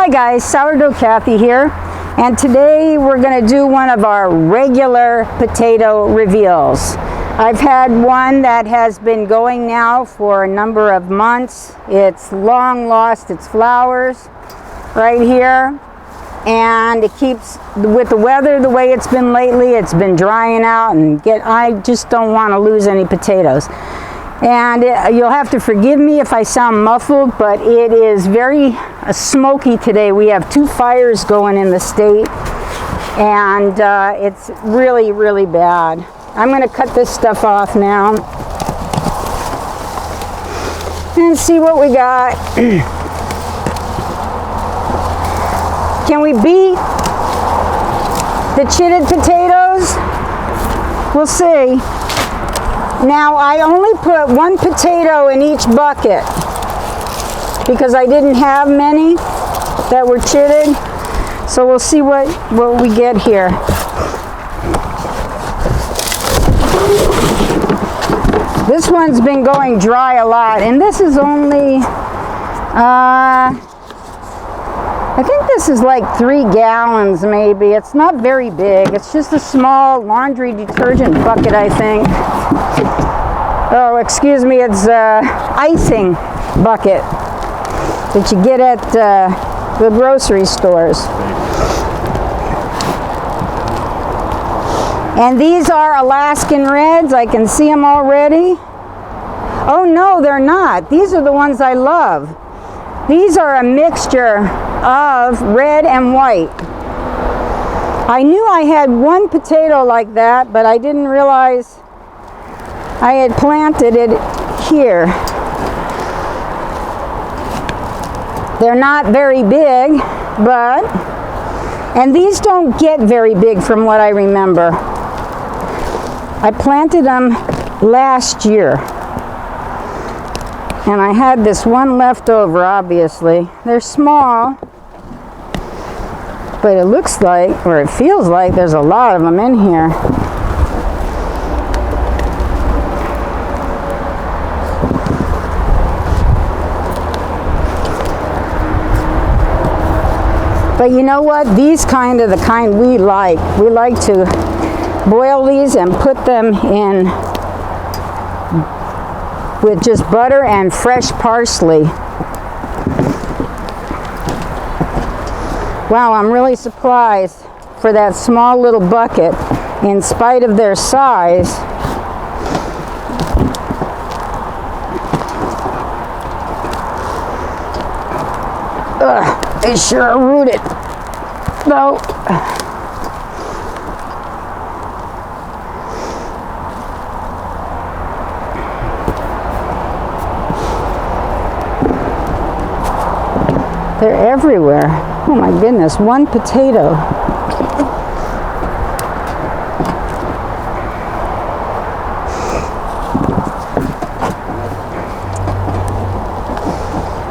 Hi guys, Sourdough Kathy here, and today we're going to do one of our regular potato reveals. I've had one that has been going now for a number of months. It's long lost its flowers right here, and it keeps, with the weather the way it's been lately, it's been drying out, and I just don't want to lose any potatoes. And you'll have to forgive me if I sound muffled, but it is very smoky today. We have 2 fires going in the state, and it's really, really bad. I'm going to cut this stuff off now and see what we got. Can we beat the chitted potatoes? We'll see. Now, I only put 1 potato in each bucket because I didn't have many that were chitted. So we'll see what we get here. This one's been going dry a lot, and this is only, I think this is like 3 gallons maybe. It's not very big. It's just a small laundry detergent bucket, I think. Oh, excuse me, it's icing bucket that you get at the grocery stores. And these are Alaskan Reds. I can see them already. Oh no, they're not. These are the ones I love. These are a mixture of red and white. I knew I had 1 potato like that, but I didn't realize I had planted it here. They're not very big, and these don't get very big from what I remember. I planted them last year, and I had this one left over, obviously. They're small, but it looks like, or it feels like, there's a lot of them in here. But you know what? These are the kind we like. We like to boil these and put them in with just butter and fresh parsley. Wow, I'm really surprised for that small little bucket, in spite of their size. Ugh, they sure are rooted, though. They're everywhere. Oh my goodness, 1 potato.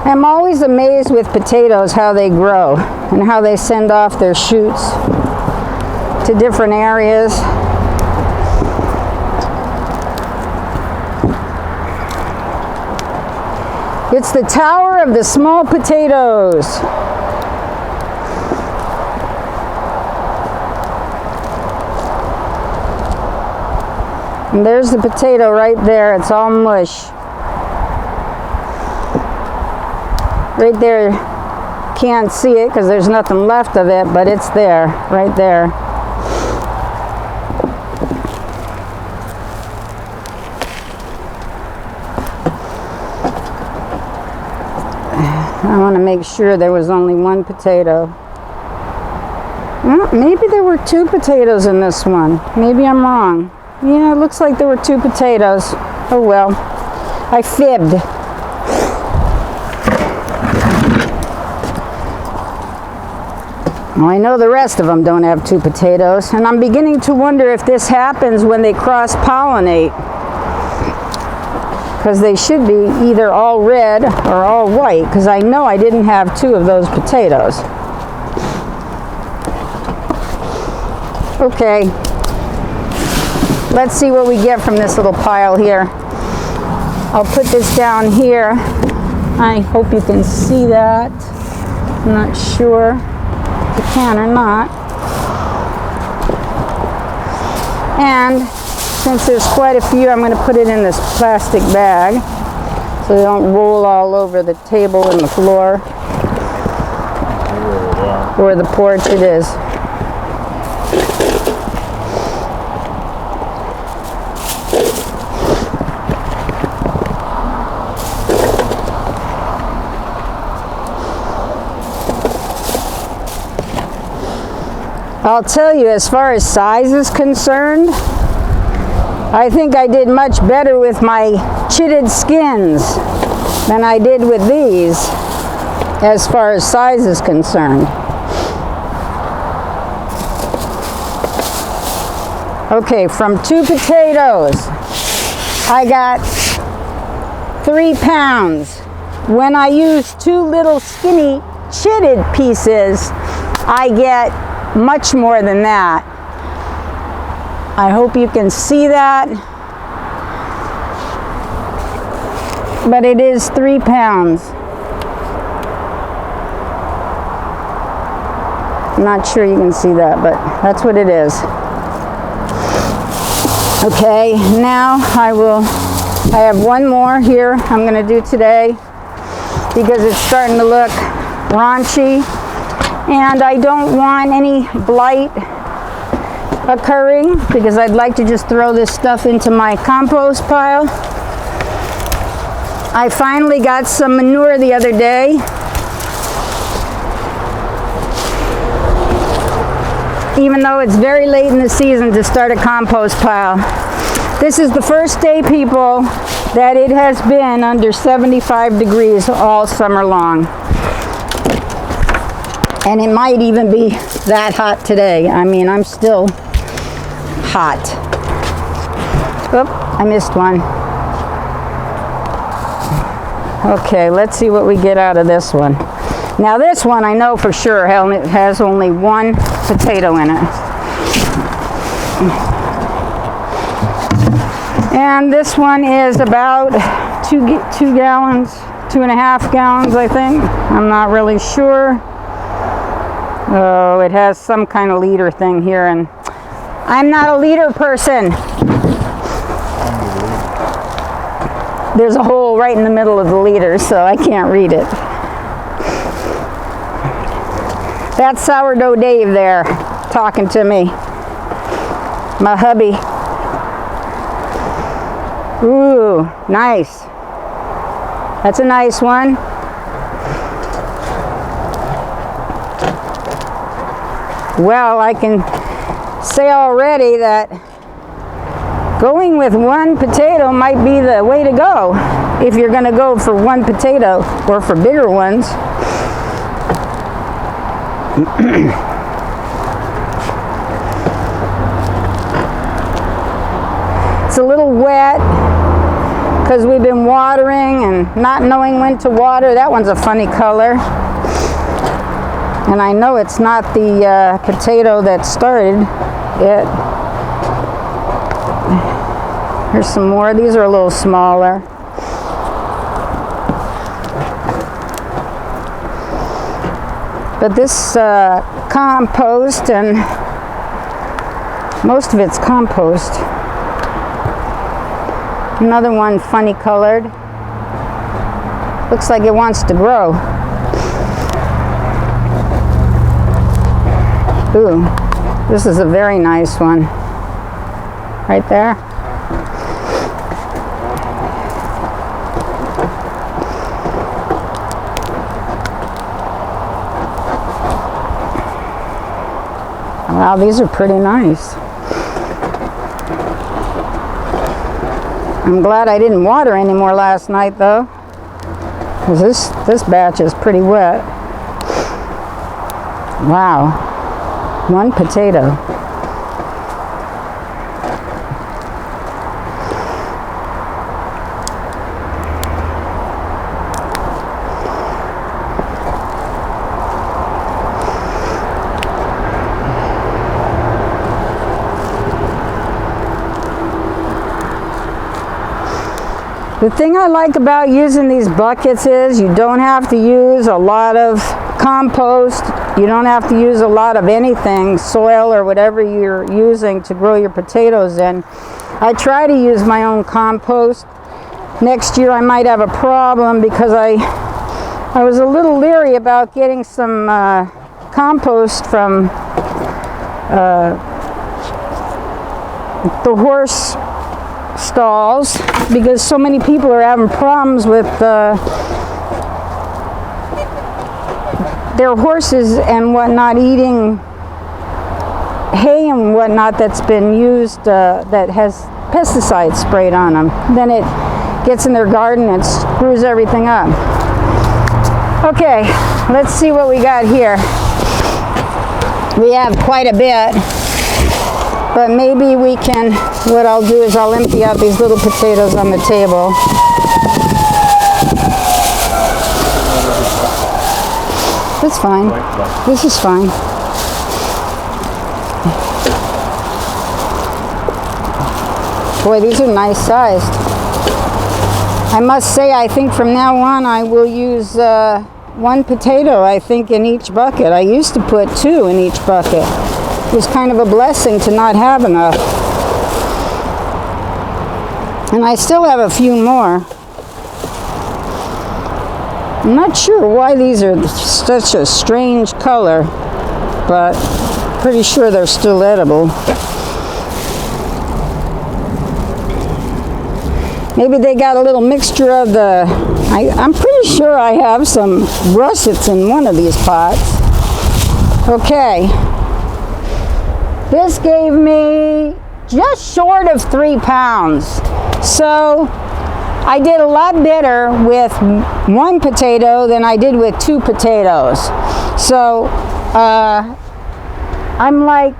I'm always amazed with potatoes how they grow and how they send off their shoots to different areas. It's the Tower of the Small Potatoes. And there's the potato right there. It's all mush. Right there, can't see it because there's nothing left of it, but it's there, right there. I want to make sure there was only 1 potato. Well, maybe there were 2 potatoes in this one. Maybe I'm wrong. Yeah, it looks like there were 2 potatoes. Oh well, I fibbed. Well, I know the rest of them don't have 2 potatoes, and I'm beginning to wonder if this happens when they cross-pollinate, because they should be either all red or all white, because I know I didn't have 2 of those potatoes. Okay, let's see what we get from this little pile here. I'll put this down here. I hope you can see that. I'm not sure if you can or not. And since there's quite a few, I'm going to put it in this plastic bag so they don't roll all over the table and the floor. Or the porch it is. I'll tell you, as far as size is concerned, I think I did much better with my chitted skins than I did with these, as far as size is concerned. Okay, from 2 potatoes, I got 3 pounds. When I use 2 little skinny chitted pieces, I get much more than that. I hope you can see that. But it is 3 pounds. I'm not sure you can see that, but that's what it is. Okay, now I have one more here I'm going to do today because it's starting to look raunchy. And I don't want any blight occurring because I'd like to just throw this stuff into my compost pile. I finally got some manure the other day. Even though it's very late in the season to start a compost pile. This is the first day, people, that it has been under 75 degrees all summer long. And it might even be that hot today. I mean, I'm still hot. Oop, I missed one. Okay, let's see what we get out of this one. Now this one I know for sure has only 1 potato in it. And this one is about 2 gallons, 2.5 gallons, I think. I'm not really sure. Oh, it has some kind of liter thing here, and I'm not a liter person. There's a hole right in the middle of the liter, so I can't read it. That's Sourdough Dave there, talking to me. My hubby. Ooh, nice. That's a nice one. Well, I can say already that going with 1 potato might be the way to go if you're going to go for 1 potato or for bigger ones. It's a little wet because we've been watering and not knowing when to water. That one's a funny color. And I know it's not the potato that started it. Here's some more. These are a little smaller. But this compost, and most of it's compost. Another one funny colored. Looks like it wants to grow. Ooh, this is a very nice one. Right there. Wow, these are pretty nice. I'm glad I didn't water any more last night though, because this batch is pretty wet. Wow. 1 potato. The thing I like about using these buckets is you don't have to use a lot of compost. You don't have to use a lot of anything, soil or whatever you're using to grow your potatoes in. I try to use my own compost. Next year I might have a problem because I was a little leery about getting some compost from the horse stalls, because so many people are having problems with their horses and whatnot eating hay and whatnot that's been used that has pesticides sprayed on them. Then it gets in their garden and screws everything up. Okay, let's see what we got here. We have quite a bit, but maybe we can, what I'll do is I'll empty out these little potatoes on the table. That's fine. This is fine. Boy, these are nice sized. I must say, I think from now on I will use one potato, I think, in each bucket. I used to put 2 in each bucket. It was kind of a blessing to not have enough. And I still have a few more. I'm not sure why these are such a strange color, but pretty sure they're still edible. Maybe they got a little mixture of the, I'm pretty sure I have some russets in one of these pots. Okay. This gave me just short of 3 pounds. So I did a lot better with 1 potato than I did with 2 potatoes. So I'm like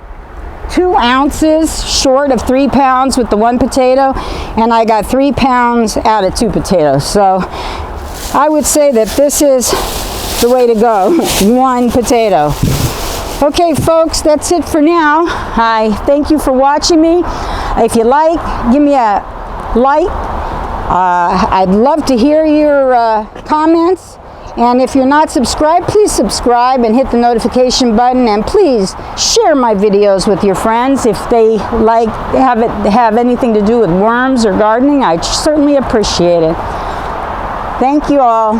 2 ounces short of 3 pounds with the 1 potato, and I got 3 pounds out of 2 potatoes. So I would say that this is the way to go. 1 potato. Okay, folks, that's it for now. I thank you for watching me. If you like, give me a like. I'd love to hear your comments. And if you're not subscribed, please subscribe and hit the notification button. And please share my videos with your friends if they have anything to do with worms or gardening. I certainly appreciate it. Thank you all.